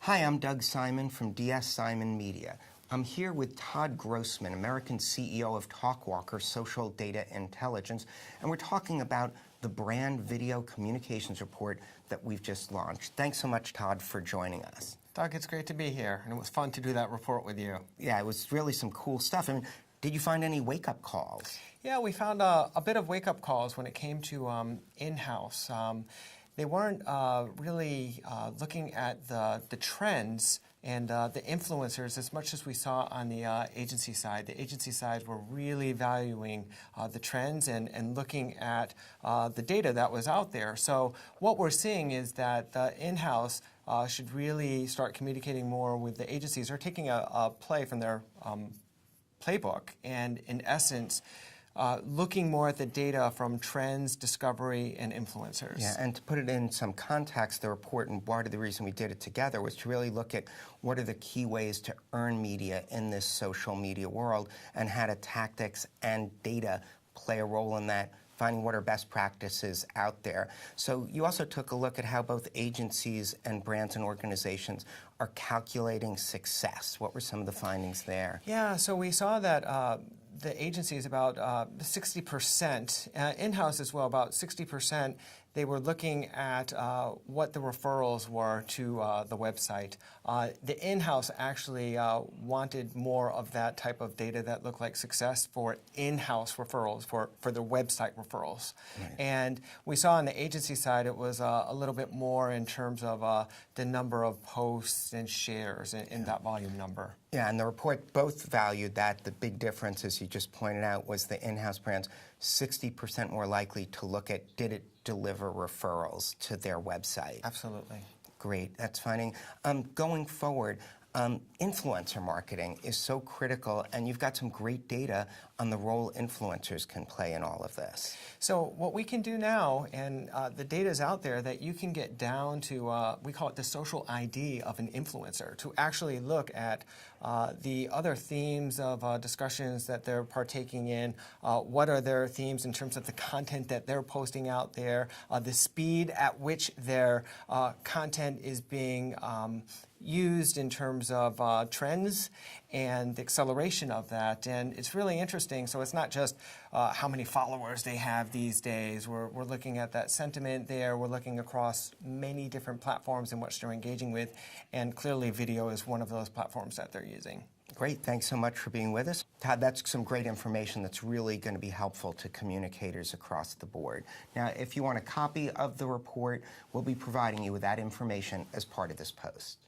Hi, I'm Doug Simon from DS Simon Media. I'm here with Todd Grossman, American CEO of Talkwalker, Social Data Intelligence, and we're talking about the Brand Video Communications Report that we've just launched. Thanks so much, Todd, for joining us. Doug, it's great to be here, and it was fun to do that report with you. Yeah, it was really some cool stuff. I mean, did you find any wake-up calls? Yeah, we found a bit of wake-up calls when it came to in-house. They weren't really looking at the trends and the influencers as much as we saw on the agency side. The agency side were really valuing the trends and looking at the data that was out there. So what we're seeing is that the in-house should really start communicating more with the agencies. They're taking a play from their playbook and, in essence, looking more at the data from trends, discovery, and influencers. Yeah, and to put it in some context, the report, and part of the reason we did it together, was to really look at what are the key ways to earn media in this social media world, and how do tactics and data play a role in that, finding what are best practices out there. So you also took a look at how both agencies and brands and organizations are calculating success. What were some of the findings there? Yeah, so we saw that the agency is about 60%, in-house as well, about 60%. They were looking at what the referrals were to the website. The in-house actually wanted more of that type of data that looked like success for in-house referrals, for the website referrals. Right. And we saw on the agency side it was a little bit more in terms of the number of posts and shares in that volume number. Yeah, and the report both valued that. The big difference, as you just pointed out, was the in-house brands 60% more likely to look at, did it deliver referrals to their website? Absolutely. Great, that's finding. Going forward, influencer marketing is so critical, and you've got some great data on the role influencers can play in all of this. So what we can do now, and the data is out there, that you can get down to, we call it the social ID of an influencer, to actually look at the other themes of discussions that they're partaking in, what are their themes in terms of the content that they're posting out there, the speed at which their content is being used in terms of trends and the acceleration of that. And it's really interesting. So it's not just how many followers they have these days. We're looking at that sentiment there. We're looking across many different platforms in which they're engaging with. And clearly video is one of those platforms that they're using. Great. Thanks so much for being with us. Todd, that's some great information that's really going to be helpful to communicators across the board. Now, if you want a copy of the report, we'll be providing you with that information as part of this post.